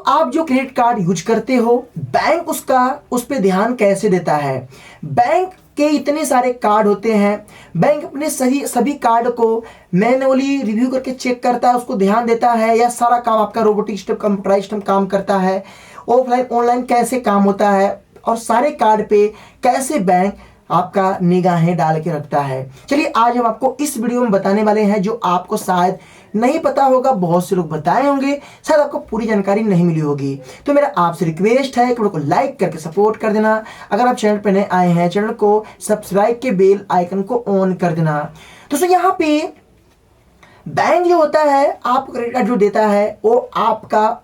आप जो credit card use करते हो, बैंक उस पे ध्यान कैसे देता है? बैंक के इतने सारे कार्ड होते हैं, बैंक अपने सभी कार्ड को मैन्युअली रिव्यू करके चेक करता है, उसको ध्यान देता है, या सारा काम आपका रोबोटिक सिस्टम, कंप्यूटराइज्ड सिस्टम काम करता है? ऑफलाइन ऑनलाइन कैसे काम होता है, और सारे कार्ड पे कैसे बैंक आपका निगाहें डाल के रखता है? चलिए आज हम आपको इस वीडियो में बताने वाले हैं, जो आपको शायद नहीं पता होगा, बहुत से लोग बताए होंगे, शायद आपको पूरी जानकारी नहीं मिली होगी। तो मेरा आपसे रिक्वेस्ट है कि वीडियो को लाइक करके सपोर्ट कर देना। अगर आप चैनल पर नए आए हैं, चैनल को सब्सक्राइब के बेल आइकन को ऑन कर देना। दोस्तों यहाँ पे बैंक जो होता है, आपको क्रेडिट कार्ड जो देता है, वो आपका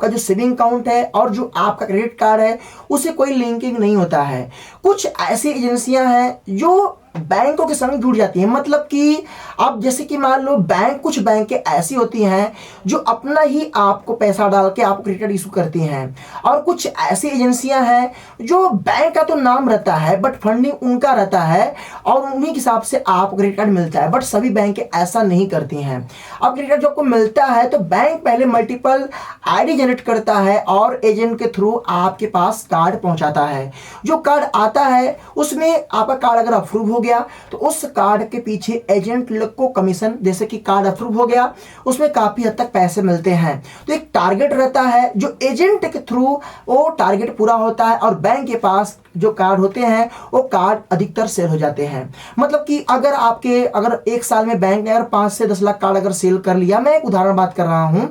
जो सेविंग अकाउंट है और जो आपका क्रेडिट कार्ड है, उसे कोई लिंकिंग नहीं होता है। कुछ ऐसी एजेंसियां हैं जो बैंकों के संग जुड़ जाती हैं, मतलब कि आप जैसे कि मान लो कुछ बैंकें ऐसी होती हैं जो अपना ही आपको पैसा डाल के आपको क्रेडिट कार्ड इशू करती हैं, और कुछ ऐसी एजेंसियां हैं जो बैंक का तो नाम रहता है बट फंडिंग उनका रहता है, और उन्हीं के हिसाब से आपको क्रेडिट कार्ड मिलता है। बट सभी बैंकें ऐसा नहीं करती हैं। अब क्रेडिट कार्ड जो आपको मिलता है, तो बैंक पहले मल्टीपल आईडी जनरेट करता है और एजेंट के थ्रू आपके पास कार्ड पहुंचाता है। जो कार्ड आता है उसमें आपका कार्ड अगर अप्रूव हो गया, तो उस कार्ड के पीछे एजेंट लोग को कमीशन, जैसे कि कार्ड अप्रूव हो गया, उसमें काफी हद तक पैसे मिलते हैं। तो एक टारगेट रहता है, जो एजेंट के थ्रू वो टारगेट पूरा होता है, और बैंक के पास जो कार्ड होते हैं वो कार्ड अधिकतर सेल हो जाते हैं। मतलब कि अगर एक साल में बैंक ने अगर 5 से 10 लाख कार्ड अगर सेल कर लिया, मैं एक उदाहरण बात कर रहा हूं,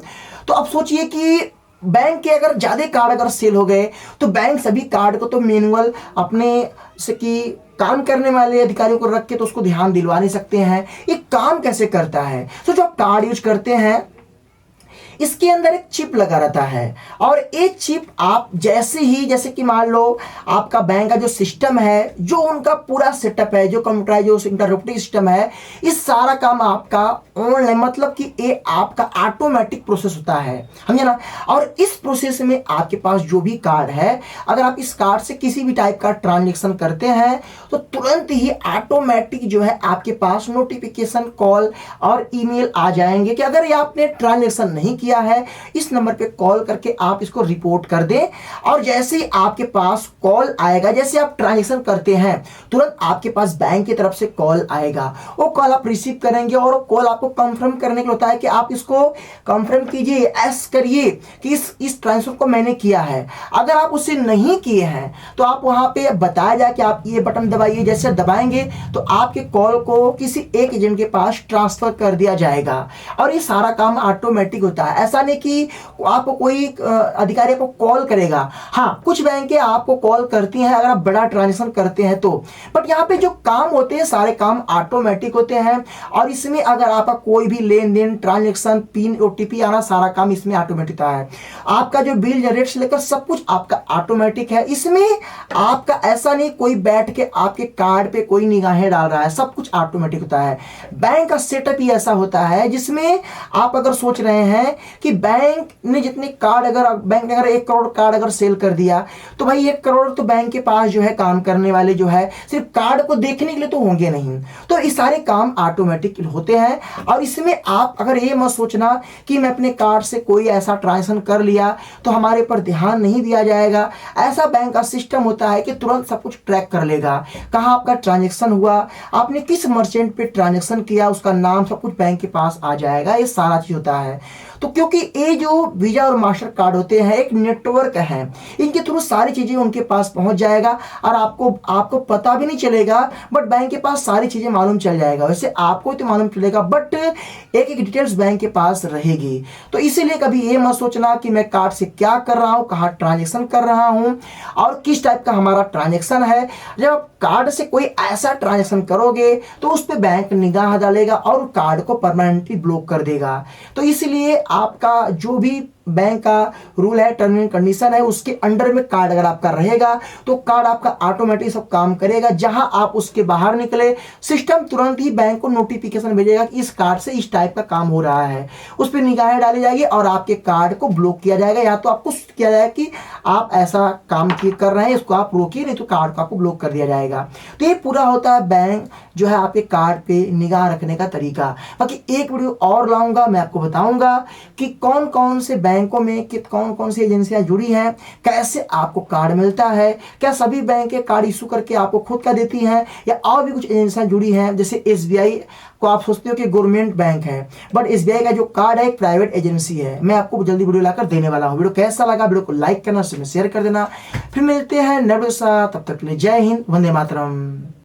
तो अब सोचिए कि बैंक के अगर ज्यादा कार्ड अगर सेल हो गए, तो बैंक सभी कार्ड को तो मैनुअल अपने से कि काम करने वाले अधिकारियों को रख के तो उसको ध्यान दिलवा नहीं सकते हैं। ये काम कैसे करता है? तो जो आप कार्ड यूज करते हैं, इसके अंदर एक चिप लगा रहता है, और एक चिप आप जैसे कि मान लो आपका बैंक का जो सिस्टम है, जो उनका पूरा सेटअप है, जो कंप्यूटराइज जो इंटरप्रेटिंग सिस्टम है, इस सारा काम आपका ऑनलाइन, मतलब कि ये आपका ऑटोमेटिक प्रोसेस होता है, समझे ना? और इस प्रोसेस में आपके पास जो भी कार्ड है, अगर आप इस कार्ड से किसी भी टाइप का ट्रांजेक्शन करते हैं, तो तुरंत ही ऑटोमेटिक जो है आपके पास नोटिफिकेशन, कॉल और ईमेल आ जाएंगे कि अगर ये आपने ट्रांजेक्शन नहीं किया है, इस नंबर पे कॉल करके आप इसको रिपोर्ट कर दें। और जैसे ही आपके पास कॉल आएगा, जैसे आप ट्रांजैक्शन करते हैं, तुरंत आपके पास बैंक की तरफ से कॉल आएगा। वो कॉल आप रिसीव करेंगे, और कॉल आपको कंफर्म करने के लिए होता है कि आप इसको कंफर्म कीजिए, एस करिए कि इस ट्रांसफर को मैंने किया है। अगर आप उसे नहीं किए हैं, तो आप वहां पे बताया जाए कि आप ये बटन दबाइए, जैसे दबाएंगे तो आपके कॉल को किसी एक एजेंट के पास ट्रांसफर कर दिया जाएगा, और ये सारा काम ऑटोमेटिक होता है। ऐसा नहीं कि आपको कोई अधिकारी को कॉल करेगा। हाँ, कुछ बैंकें आपको कॉल करती हैं अगर आप बड़ा ट्रांजैक्शन करते हैं तो, बट यहाँ पे जो काम होते हैं सारे काम ऑटोमेटिक होते हैं। और इसमें अगर आपका कोई भी लेन देन, ट्रांजैक्शन, पिन, ओटीपी आना, सारा काम इसमें ऑटोमेटिक होता है। आपका जो बिल जनरेट से लेकर सब कुछ आपका ऑटोमेटिक है। इसमें आपका ऐसा नहीं कोई बैठ के आपके कार्ड पे कोई निगाहें डाल रहा है, सब कुछ ऑटोमेटिक होता है। बैंक का सेटअप ही ऐसा होता है, जिसमें आप अगर सोच रहे हैं कि बैंक ने जितने कार्ड, बैंक ने अगर 1 करोड़ कार्ड अगर सेल कर दिया, तो भाई 1 करोड़ तो बैंक के पास जो है काम करने वाले जो है सिर्फ कार्ड को देखने के लिए तो होंगे नहीं। तो ये सारे काम ऑटोमेटिक होते हैं। और इसमें आप अगर ये मत सोचना कि मैं अपने कार्ड से कोई ऐसा ट्रांजैक्शन कर लिया तो हमारे पर ध्यान नहीं दिया जाएगा। ऐसा बैंक का सिस्टम होता है कि तुरंत सब कुछ ट्रैक कर लेगा, कहां आपका ट्रांजैक्शन हुआ, आपने किस मर्चेंट पे ट्रांजैक्शन किया, उसका नाम, सब कुछ बैंक के पास आ जाएगा। ये सारा चीज होता है। तो क्योंकि ये जो वीजा और मास्टर कार्ड होते हैं एक नेटवर्क है, इनके थ्रू सारी चीजें उनके पास पहुंच जाएगा, और आपको पता भी नहीं चलेगा, बट बैंक के पास सारी चीजें मालूम चल जाएगा। वैसे आपको तो मालूम चलेगा, बट एक डिटेल्स बैंक के पास रहेगी। तो इसीलिए कभी ये मत सोचना कि मैं कार्ड से क्या कर रहा हूं, कहाँ ट्रांजेक्शन कर रहा हूं, और किस टाइप का हमारा ट्रांजेक्शन है। जब आप कार्ड से कोई ऐसा ट्रांजेक्शन करोगे, तो उस पर बैंक निगाह डालेगा और कार्ड को परमानेंटली ब्लॉक कर देगा। तो इसलिए आपका जो भी बैंक का रूल है, टर्म एंड कंडीशन है, उसके अंडर में कार्ड अगर आपका रहेगा, तो कार्ड आपका ऑटोमेटिक सब काम करेगा। जहां आप उसके बाहर निकले, सिस्टम तुरंत ही बैंक को नोटिफिकेशन भेजेगा कि इस कार्ड से इस टाइप का काम हो रहा है। उस पर निगाहें डाली जाएगी और आपके कार्ड को ब्लॉक किया जाएगा, या तो आपको किया जाएगा कि आप ऐसा काम कर रहे हैं, इसको आप रोकिए, नहीं तो कार्ड को आपको ब्लॉक कर दिया जाएगा। तो ये पूरा होता है बैंक जो है आपके कार्ड पे निगाह रखने का तरीका। बाकी एक वीडियो और लाऊंगा, मैं आपको बताऊंगा कि कौन कौन से बैंक बैंकों में कि कौन कौन सी एजेंसियां जुड़ी हैं, कैसे आपको कार्ड मिलता है, क्या सभी बैंक के कार्ड इशू करके आपको खुद का देती हैं या और भी कुछ एजेंसियां जुड़ी हैं। जैसे एसबीआई को आप सोचते हो कि गवर्नमेंट बैंक है, बट एसबीआई का जो कार्ड है एक प्राइवेट एजेंसी है। मैं आपको जल्दी वीडियो लाकर देने वाला हूँ। वीडियो कैसा लगा, वीडियो को लाइक करना, शेयर कर देना। फिर मिलते हैं नेक्स्ट वीडियो के साथ, तब तक के लिए जय हिंद, वंदे मातरम।